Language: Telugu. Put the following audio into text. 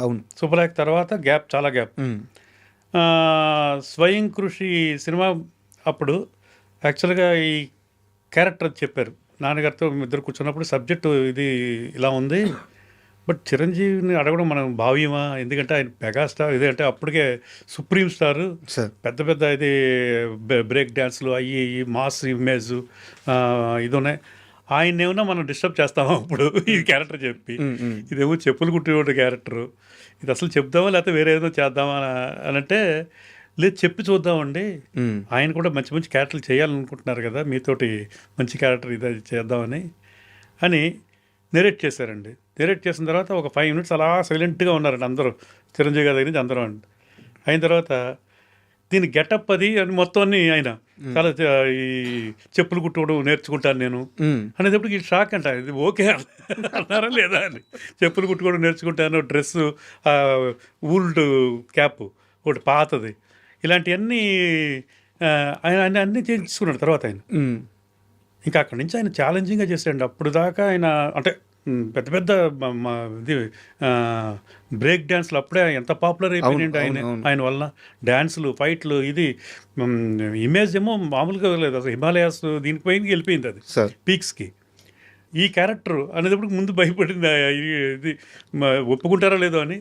అవును. శుభలేఖ తర్వాత గ్యాప్, చాలా గ్యాప్. స్వయం కృషి సినిమా అప్పుడు యాక్చువల్గా ఈ క్యారెక్టర్ చెప్పారు నాన్నగారితో ఇద్దరు కూర్చున్నప్పుడు, సబ్జెక్టు ఇది ఇలా ఉంది, బట్ చిరంజీవిని అడగడం మనం భావ్యమా, ఎందుకంటే ఆయన మెగాస్టార్, ఇది అంటే అప్పటికే సుప్రీం స్టారు, సార్. పెద్ద పెద్ద ఇది బ్రేక్ డ్యాన్స్లు అయ్యి మాస్ ఇమేజ్ ఇది ఉన్నాయి, ఆయన ఏమన్నా మనం డిస్టర్బ్ చేస్తామా అప్పుడు ఈ క్యారెక్టర్ చెప్పి, ఇదేమో చెప్పులు కుట్టేవాడు క్యారెక్టరు, ఇది అసలు చెప్దామా లేకపోతే వేరే ఏదో చేద్దామా అని అంటే, లేదు చెప్పి చూద్దామండి, ఆయన కూడా మంచి మంచి క్యారెక్టర్లు చేయాలనుకుంటున్నారు కదా, మీతోటి మంచి క్యారెక్టర్ ఇది చేద్దామని అని నెరేట్ చేశారండి. నెరేట్ చేసిన తర్వాత ఒక 5 minutes అలా సైలెంట్గా ఉన్నారండి అందరూ, చిరంజీవి గారి దగ్గర నుంచి అందరూ అండి. అయిన తర్వాత దీని గెటప్ అది అని మొత్తం అన్ని ఆయన చాలా ఈ చెప్పులు కుట్టుకోవడం నేర్చుకుంటాను నేను అనేటప్పటికి ఈ షాక్ అంట, ఇది ఓకే అన్నారా లేదా అని. చెప్పులు కుట్టుకోవడం నేర్చుకుంటాను, డ్రెస్సు, ఊల్డ్ క్యాప్ ఒకటి పాతది, ఇలాంటివన్నీ ఆయన ఆయన అన్నీ చేయించుకున్నాడు తర్వాత ఆయన. ఇంకా అక్కడి నుంచి ఆయన ఛాలెంజింగ్గా చేశాడండి. అప్పుడు దాకా ఆయన అంటే పెద్ద పెద్ద ఇది బ్రేక్ డ్యాన్స్లు అప్పుడే ఎంత పాపులర్ అయిపోయినాయండి ఆయన వలన. డ్యాన్సులు, ఫైట్లు, ఇది ఇమేజ్ ఏమో మామూలుగా లేదు అసలు, హిమాలయాస్ దీనిపైన వెళ్ళిపోయింది అది పీక్స్కి. ఈ క్యారెక్టర్ అనేటప్పుడు ముందు భయపడింది, ఇది ఒప్పుకుంటారో లేదో అని.